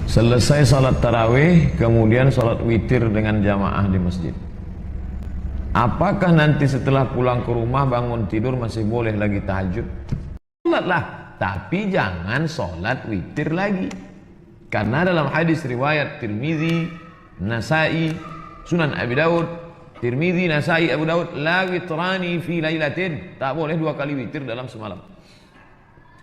Selesai salat tarawih, kemudian salat witir dengan jamaah di masjid. Apakah nanti setelah pulang ke rumah bangun tidur masih boleh lagi tahajud? Salatlah, tapi jangan salat witir lagi. Karena dalam hadis riwayat Tirmizi, Nasai, Sunan Abi Daud, Tirmizi, Nasai, Abu Daud, la witrani fi lailatin, tak boleh 2 kali witir dalam semalam.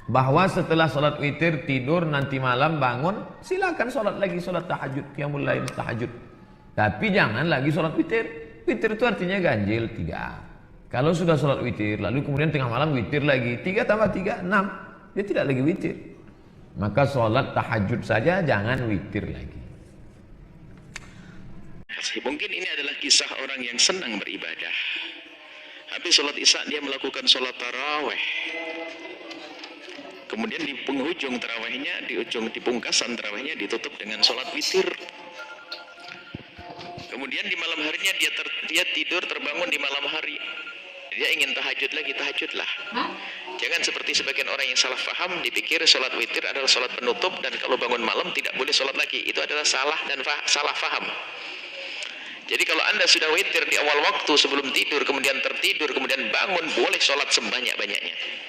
Bahwa setelah salat witir tidur nanti malam bangun silakan salat lagi, salat tahajud, qiyamul lail, tahajud. Tapi jangan lagi salat witir. Witir itu artinya ganjil 3. Kalau sudah salat witir lalu kemudian tengah malam witir lagi, 3 tambah 3 6. Dia tidak lagi witir. Maka salat tahajud saja, jangan witir lagi. Mungkin ini adalah kisah orang yang senang beribadah. Habis salat isya dia melakukan salat tarawih. Kemudian di penghujung tarawihnya, di pungkasan tarawihnya ditutup dengan sholat witir. Kemudian di malam harinya dia tidur terbangun di malam hari. Dia ingin tahajud lagi, tahajudlah. Jangan seperti sebagian orang yang salah faham, dipikir sholat witir adalah sholat penutup dan kalau bangun malam tidak boleh sholat lagi. Itu adalah salah dan salah faham. Jadi kalau Anda sudah witir di awal waktu sebelum tidur, kemudian tertidur, kemudian bangun, boleh sholat sebanyak-banyaknya.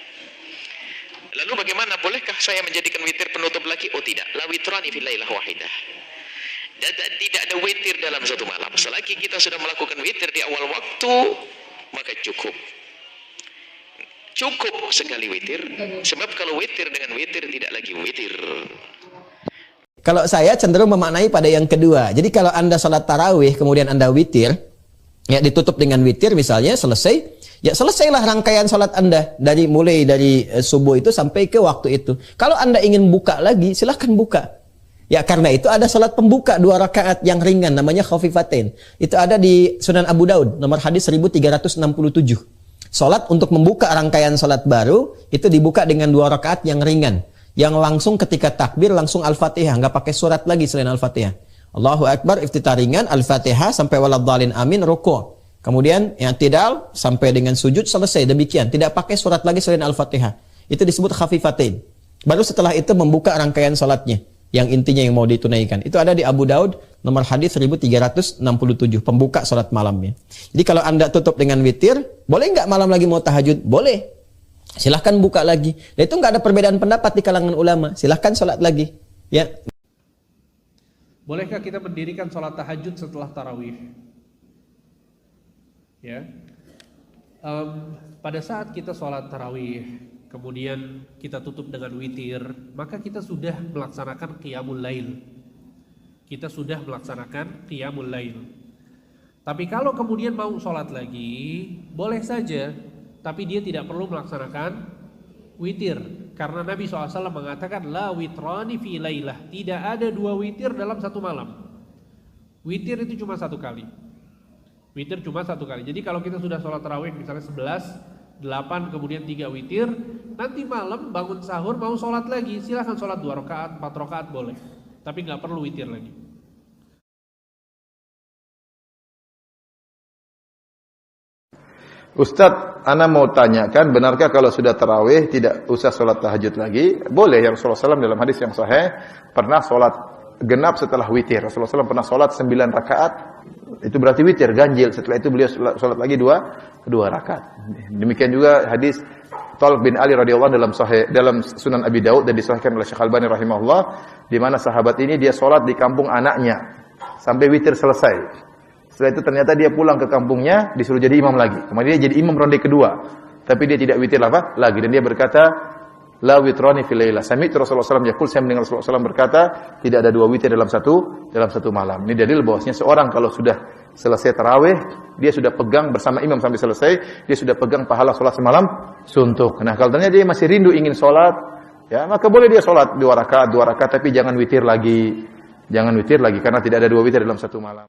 Lalu bagaimana? Bolehkah saya menjadikan witir penutup lagi? Oh tidak. La witrani fil lailah wahidah. Tidak ada witir dalam satu malam. Selagi kita sudah melakukan witir di awal waktu, maka cukup. Cukup sekali witir. Sebab kalau witir dengan witir tidak lagi witir. Kalau saya cenderung memaknai pada yang kedua. Jadi kalau Anda sholat tarawih kemudian Anda witir, ya ditutup dengan witir misalnya, selesai. Ya selesailah rangkaian sholat Anda mulai dari subuh itu sampai ke waktu itu. Kalau Anda ingin buka lagi, silahkan buka. Ya karena itu ada sholat pembuka 2 rakaat yang ringan, namanya khafifatain. Itu ada di Sunan Abu Daud, nomor hadis 1367. Sholat untuk membuka rangkaian sholat baru, itu dibuka dengan 2 rakaat yang ringan. Yang langsung ketika takbir, langsung Al-Fatihah. Nggak pakai surat lagi selain Al-Fatihah. Allahu Akbar, iftitah ringan, Al-Fatihah, sampai waladhdallin amin, ruku'. Kemudian yang tidak sampai dengan sujud selesai demikian, tidak pakai surat lagi selain Al-Fatihah. Itu disebut khafifatain. Baru setelah itu membuka rangkaian salatnya yang intinya yang mau ditunaikan. Itu ada di Abu Daud nomor hadis 1367, pembuka salat malamnya. Jadi kalau Anda tutup dengan witir, boleh nggak malam lagi mau tahajud? Boleh. Silahkan buka lagi. Dan itu nggak ada perbedaan pendapat di kalangan ulama. Silahkan salat lagi. Ya. Bolehkah kita mendirikan salat tahajud setelah tarawih? Ya, pada saat kita sholat tarawih, kemudian kita tutup dengan witir, maka kita sudah melaksanakan qiyamul lail. Kita sudah melaksanakan qiyamul lail. Tapi kalau kemudian mau sholat lagi, boleh saja, tapi dia tidak perlu melaksanakan witir. Karena Nabi SAW mengatakan, la witrani fi lailah. Tidak ada 2 witir dalam satu malam. Witir itu cuma 1 kali. Witir cuma 1 kali. Jadi kalau kita sudah sholat tarawih misalnya 11, 8, kemudian 3 witir, nanti malam bangun sahur mau sholat lagi, silahkan sholat 2 rakaat, 4 rakaat boleh. Tapi nggak perlu witir lagi. Ustadz, ana mau tanyakan, benarkah kalau sudah tarawih tidak usah sholat tahajud lagi? Boleh, yang Rasulullah SAW dalam hadis yang sahih pernah sholat genap setelah witir. Rasulullah SAW pernah sholat 9 rakaat, itu berarti witir, ganjil. Setelah itu beliau sholat lagi 2 rakaat. Demikian juga hadis Thalq bin Ali radhiyallahu dalam Sunan Abi Daud dan disahihkan oleh Syekh Albani rahimahullah, di mana sahabat ini dia sholat di kampung anaknya sampai witir selesai. Setelah itu ternyata dia pulang ke kampungnya, disuruh jadi imam lagi. Kemudian dia jadi imam ronde kedua, tapi dia tidak witir lagi, dan dia berkata, la witrani fil lailah. Sami'tu Rasulullah SAW yaqul, saya mendengar Rasulullah SAW berkata, tidak ada 2 witir dalam satu malam. Ini dalil bahwasanya seorang kalau sudah selesai tarawih, dia sudah pegang bersama imam sampai selesai, dia sudah pegang pahala sholat semalam suntuk. Nah, kalau ternyata dia masih rindu ingin sholat, ya maka boleh dia sholat 2 rakaat, tapi jangan witir lagi. Jangan witir lagi karena tidak ada 2 witir dalam satu malam.